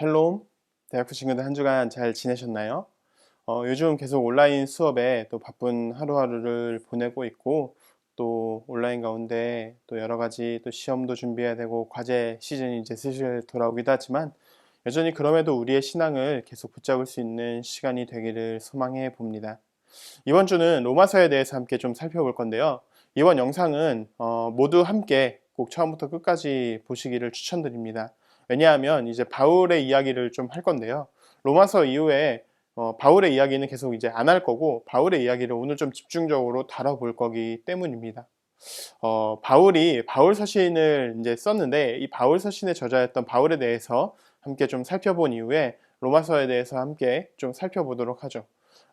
샬롬, 대학부 친구들 한 주간 잘 지내셨나요? 요즘 계속 온라인 수업에 또 바쁜 하루하루를 보내고 있고, 또 온라인 가운데 또 여러 가지 또 시험도 준비해야 되고 과제 시즌이 이제 슬슬 돌아오기도 하지만, 여전히 그럼에도 우리의 신앙을 계속 붙잡을 수 있는 시간이 되기를 소망해 봅니다. 이번 주는 로마서에 대해서 함께 좀 살펴볼 건데요. 이번 영상은 모두 함께 꼭 처음부터 끝까지 보시기를 추천드립니다. 왜냐하면 이제 바울의 이야기를 좀 할 건데요. 로마서 이후에 바울의 이야기는 계속 이제 안 할 거고, 바울의 이야기를 오늘 좀 집중적으로 다뤄볼 거기 때문입니다. 바울이 바울 서신을 이제 썼는데, 이 바울 서신의 저자였던 바울에 대해서 함께 좀 살펴본 이후에 로마서에 대해서 함께 좀 살펴보도록 하죠.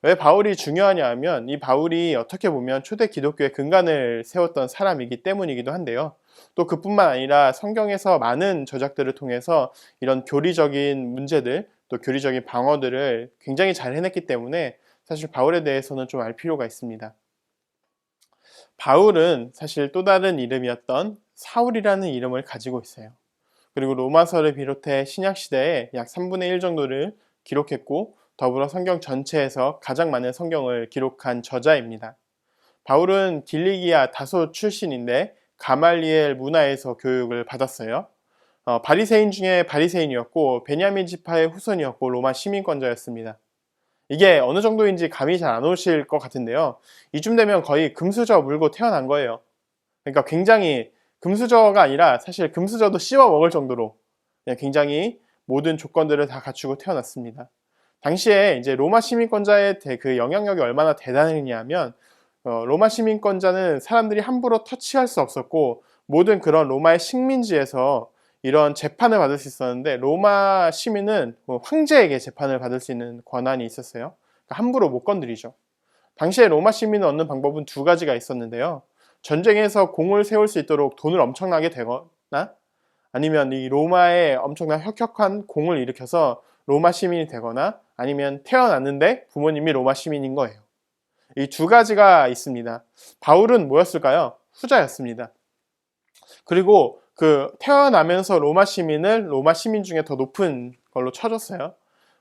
왜 바울이 중요하냐 하면, 이 바울이 어떻게 보면 초대 기독교의 근간을 세웠던 사람이기 때문이기도 한데요. 또 그뿐만 아니라 성경에서 많은 저작들을 통해서 이런 교리적인 문제들, 또 교리적인 방어들을 굉장히 잘 해냈기 때문에 사실 바울에 대해서는 좀 알 필요가 있습니다. 바울은 사실 또 다른 이름이었던 사울이라는 이름을 가지고 있어요. 그리고 로마서를 비롯해 신약시대에 약 3분의 1 정도를 기록했고, 더불어 성경 전체에서 가장 많은 성경을 기록한 저자입니다. 바울은 길리기아 다소 출신인데 가말리엘 문화에서 교육을 받았어요. 바리새인 중에 바리새인이었고, 베냐민 지파의 후손이었고, 로마 시민권자였습니다. 이게 어느 정도인지 감이 잘 안 오실 것 같은데요. 이쯤 되면 거의 금수저 물고 태어난 거예요. 그러니까 굉장히, 금수저가 아니라 사실 금수저도 씹어 먹을 정도로 굉장히 모든 조건들을 다 갖추고 태어났습니다. 당시에 이제 로마 시민권자의 그 영향력이 얼마나 대단했냐면, 로마 시민권자는 사람들이 함부로 터치할 수 없었고, 모든 그런 로마의 식민지에서 이런 재판을 받을 수 있었는데, 로마 시민은 황제에게 재판을 받을 수 있는 권한이 있었어요. 그러니까 함부로 못 건드리죠. 당시에 로마 시민을 얻는 방법은 두 가지가 있었는데요. 전쟁에서 공을 세울 수 있도록 돈을 엄청나게 대거나, 아니면 이 로마에 엄청난 혁혁한 공을 일으켜서 로마 시민이 되거나, 아니면 태어났는데 부모님이 로마 시민인 거예요. 이 두 가지가 있습니다. 바울은 뭐였을까요? 후자였습니다. 그리고 그 태어나면서 로마 시민을 로마 시민 중에 더 높은 걸로 쳐줬어요.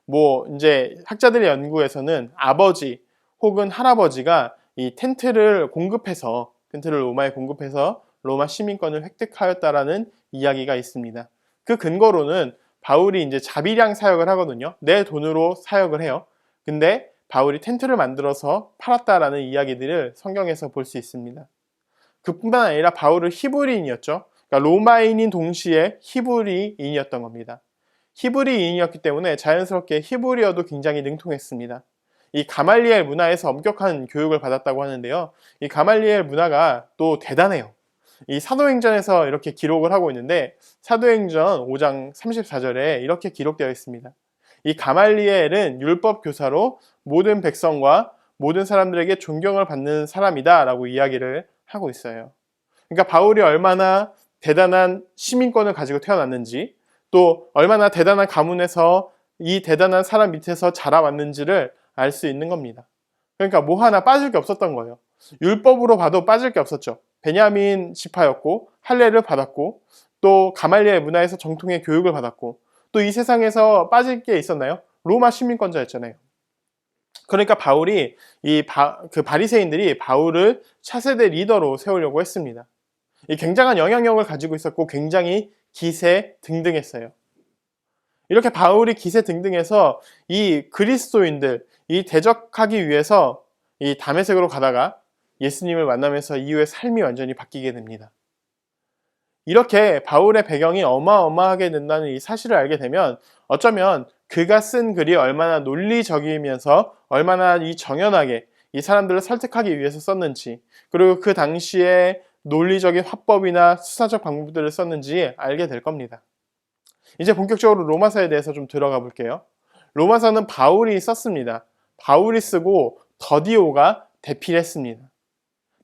뭐 이제 학자들의 연구에서는 아버지 혹은 할아버지가 이 텐트를 로마에 공급해서 로마 시민권을 획득하였다라는 이야기가 있습니다. 그 근거로는 바울이 이제 자비량 사역을 하거든요. 내 돈으로 사역을 해요. 근데 바울이 텐트를 만들어서 팔았다라는 이야기들을 성경에서 볼 수 있습니다. 그뿐만 아니라 바울은 히브리인이었죠. 그러니까 로마인인 동시에 히브리인이었던 겁니다. 히브리인이었기 때문에 자연스럽게 히브리어도 굉장히 능통했습니다. 이 가말리엘 문화에서 엄격한 교육을 받았다고 하는데요. 이 가말리엘 문화가 또 대단해요. 이 사도행전에서 이렇게 기록을 하고 있는데, 사도행전 5장 34절에 이렇게 기록되어 있습니다. 이 가말리엘은 율법 교사로 모든 백성과 모든 사람들에게 존경을 받는 사람이다 라고 이야기를 하고 있어요. 그러니까 바울이 얼마나 대단한 시민권을 가지고 태어났는지, 또 얼마나 대단한 가문에서 이 대단한 사람 밑에서 자라왔는지를 알 수 있는 겁니다. 그러니까 뭐 하나 빠질 게 없었던 거예요. 율법으로 봐도 빠질 게 없었죠. 베냐민 지파였고, 할례를 받았고, 또 가말리엘 문화에서 정통의 교육을 받았고, 또 이 세상에서 빠질 게 있었나요? 로마 시민권자였잖아요. 그러니까 바울이 그 바리새인들이 바울을 차세대 리더로 세우려고 했습니다. 이 굉장한 영향력을 가지고 있었고, 굉장히 기세등등했어요. 이렇게 바울이 기세등등해서 이 그리스도인들, 이 대적하기 위해서 이 다메섹으로 가다가 예수님을 만나면서 이후에 삶이 완전히 바뀌게 됩니다. 이렇게 바울의 배경이 어마어마하게 된다는 이 사실을 알게 되면, 어쩌면 그가 쓴 글이 얼마나 논리적이면서 얼마나 이 정연하게 이 사람들을 설득하기 위해서 썼는지, 그리고 그 당시에 논리적인 화법이나 수사적 방법들을 썼는지 알게 될 겁니다. 이제 본격적으로 로마서에 대해서 좀 들어가 볼게요. 로마서는 바울이 썼습니다. 바울이 쓰고 더디오가 대필했습니다.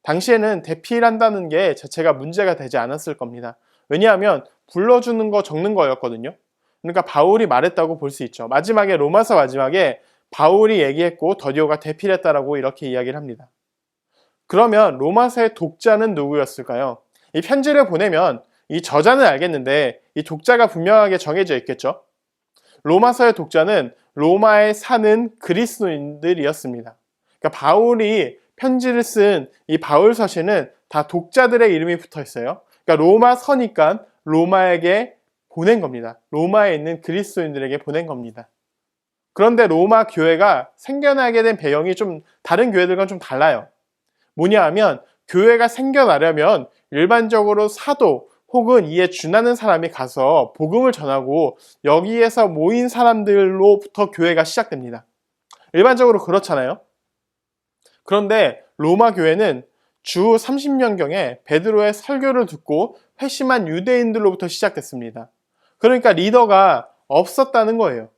당시에는 대필한다는 게 자체가 문제가 되지 않았을 겁니다. 왜냐하면 불러주는 거 적는 거였거든요. 그러니까 바울이 말했다고 볼 수 있죠. 마지막에, 로마서 마지막에 바울이 얘기했고 더디오가 대필했다라고 이렇게 이야기를 합니다. 그러면 로마서의 독자는 누구였을까요? 이 편지를 보내면 이 저자는 알겠는데 이 독자가 분명하게 정해져 있겠죠. 로마서의 독자는 로마에 사는 그리스도인들이었습니다. 그러니까 바울이 편지를 쓴 이 바울서신은 다 독자들의 이름이 붙어 있어요. 그러니까 로마서니까 로마에게 보낸 겁니다. 로마에 있는 그리스도인들에게 보낸 겁니다. 그런데 로마 교회가 생겨나게 된 배경이 좀 다른 교회들과는 좀 달라요. 뭐냐 하면 교회가 생겨나려면 일반적으로 사도 혹은 이에 준하는 사람이 가서 복음을 전하고 여기에서 모인 사람들로부터 교회가 시작됩니다. 일반적으로 그렇잖아요. 그런데 로마 교회는 주 30년경에 베드로의 설교를 듣고 회심한 유대인들로부터 시작됐습니다. 그러니까 리더가 없었다는 거예요.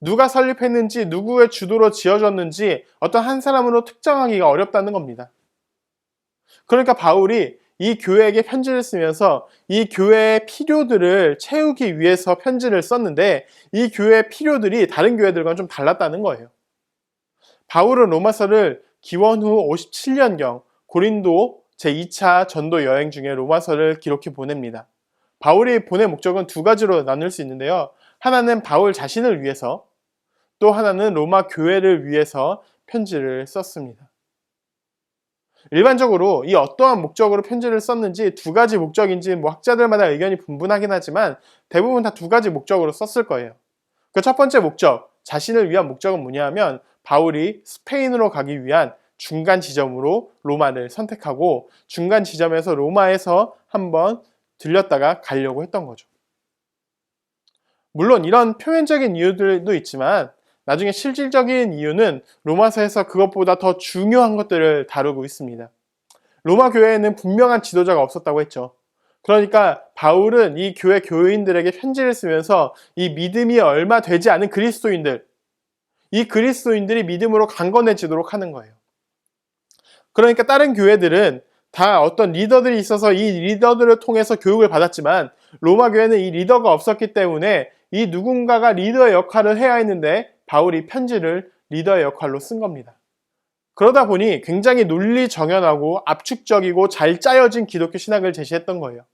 누가 설립했는지 누구의 주도로 지어졌는지 어떤 한 사람으로 특정하기가 어렵다는 겁니다. 그러니까 바울이 이 교회에게 편지를 쓰면서 이 교회의 필요들을 채우기 위해서 편지를 썼는데 이 교회의 필요들이 다른 교회들과는 좀 달랐다는 거예요. 바울은 로마서를 기원 후 57년경 고린도 제2차 전도 여행 중에 로마서를 기록해 보냅니다. 바울이 보낸 목적은 두 가지로 나눌 수 있는데요. 하나는 바울 자신을 위해서, 또 하나는 로마 교회를 위해서 편지를 썼습니다. 일반적으로 이 어떠한 목적으로 편지를 썼는지 두 가지 목적인지 학자들마다 의견이 분분하긴 하지만 대부분 다 두 가지 목적으로 썼을 거예요. 그 첫 번째 목적, 자신을 위한 목적은 뭐냐 하면 바울이 스페인으로 가기 위한 중간 지점으로 로마를 선택하고 중간 지점에서 로마에서 한번 들렸다가 가려고 했던 거죠. 물론 이런 표면적인 이유들도 있지만 나중에 실질적인 이유는 로마서에서 그것보다 더 중요한 것들을 다루고 있습니다. 로마 교회에는 분명한 지도자가 없었다고 했죠. 그러니까 바울은 이 교회 교인들에게 편지를 쓰면서 이 믿음이 얼마 되지 않은 그리스도인들, 이 그리스도인들이 믿음으로 강건해지도록 하는 거예요. 그러니까 다른 교회들은 다 어떤 리더들이 있어서 이 리더들을 통해서 교육을 받았지만 로마 교회는 이 리더가 없었기 때문에 이 누군가가 리더의 역할을 해야 했는데 바울이 편지를 리더의 역할로 쓴 겁니다. 그러다 보니 굉장히 논리정연하고 압축적이고 잘 짜여진 기독교 신학을 제시했던 거예요.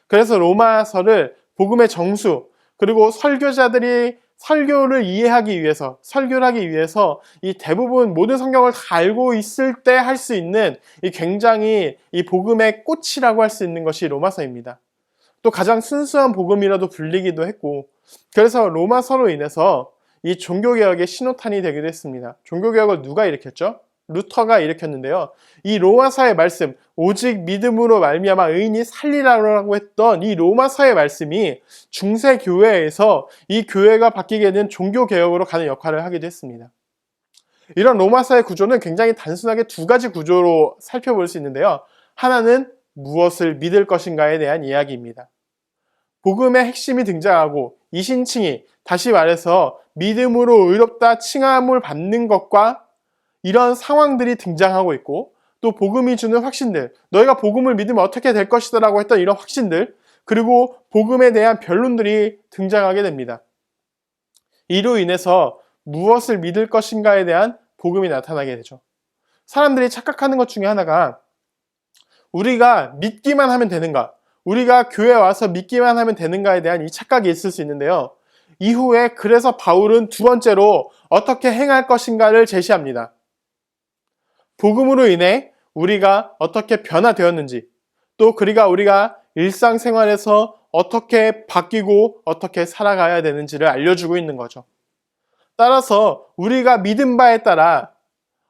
그래서 로마서를 복음의 정수, 그리고 설교자들이 설교를 이해하기 위해서, 설교를 하기 위해서 이 대부분 모든 성경을 다 알고 있을 때 할 수 있는 이 굉장히 이 복음의 꽃이라고 할 수 있는 것이 로마서입니다. 또 가장 순수한 복음이라도 불리기도 했고, 그래서 로마서로 인해서 이 종교개혁의 신호탄이 되기도 했습니다. 종교개혁을 누가 일으켰죠? 루터가 일으켰는데요. 이 로마서의 말씀, 오직 믿음으로 말미암아 의인이 살리라고 했던 이 로마서의 말씀이 중세 교회에서 이 교회가 바뀌게 된 종교개혁으로 가는 역할을 하기도 했습니다. 이런 로마서의 구조는 굉장히 단순하게 두 가지 구조로 살펴볼 수 있는데요. 하나는 무엇을 믿을 것인가에 대한 이야기입니다. 복음의 핵심이 등장하고 이신칭이, 다시 말해서 믿음으로 의롭다 칭함을 받는 것과 이런 상황들이 등장하고 있고, 또 복음이 주는 확신들, 너희가 복음을 믿으면 어떻게 될 것이다 라고 했던 이런 확신들, 그리고 복음에 대한 변론들이 등장하게 됩니다. 이로 인해서 무엇을 믿을 것인가에 대한 복음이 나타나게 되죠. 사람들이 착각하는 것 중에 하나가 우리가 믿기만 하면 되는가, 우리가 교회에 와서 믿기만 하면 되는가에 대한 이 착각이 있을 수 있는데요. 이후에 그래서 바울은 두 번째로 어떻게 행할 것인가를 제시합니다. 복음으로 인해 우리가 어떻게 변화되었는지, 또 우리가 일상생활에서 어떻게 바뀌고 어떻게 살아가야 되는지를 알려주고 있는 거죠. 따라서 우리가 믿은 바에 따라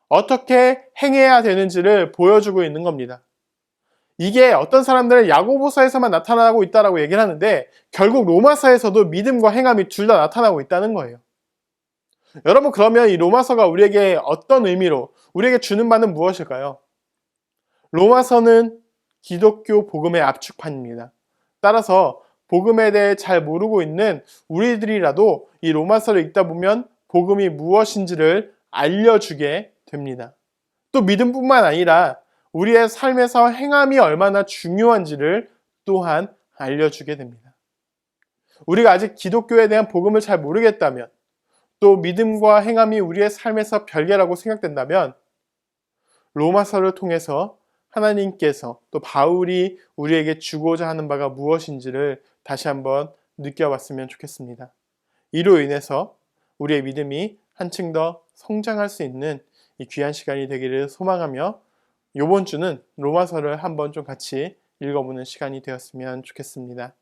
어떻게 행해야 되는지를 보여주고 있는 겁니다. 이게 어떤 사람들은 야고보서에서만 나타나고 있다고 얘기를 하는데 결국 로마서에서도 믿음과 행함이 둘 다 나타나고 있다는 거예요. 여러분, 그러면 이 로마서가 우리에게 어떤 의미로 우리에게 주는 바는 무엇일까요? 로마서는 기독교 복음의 압축판입니다. 따라서 복음에 대해 잘 모르고 있는 우리들이라도 이 로마서를 읽다 보면 복음이 무엇인지를 알려주게 됩니다. 또 믿음뿐만 아니라 우리의 삶에서 행함이 얼마나 중요한지를 또한 알려주게 됩니다. 우리가 아직 기독교에 대한 복음을 잘 모르겠다면, 또 믿음과 행함이 우리의 삶에서 별개라고 생각된다면 로마서를 통해서 하나님께서 또 바울이 우리에게 주고자 하는 바가 무엇인지를 다시 한번 느껴봤으면 좋겠습니다. 이로 인해서 우리의 믿음이 한층 더 성장할 수 있는 이 귀한 시간이 되기를 소망하며 이번 주는 로마서를 한번 좀 같이 읽어보는 시간이 되었으면 좋겠습니다.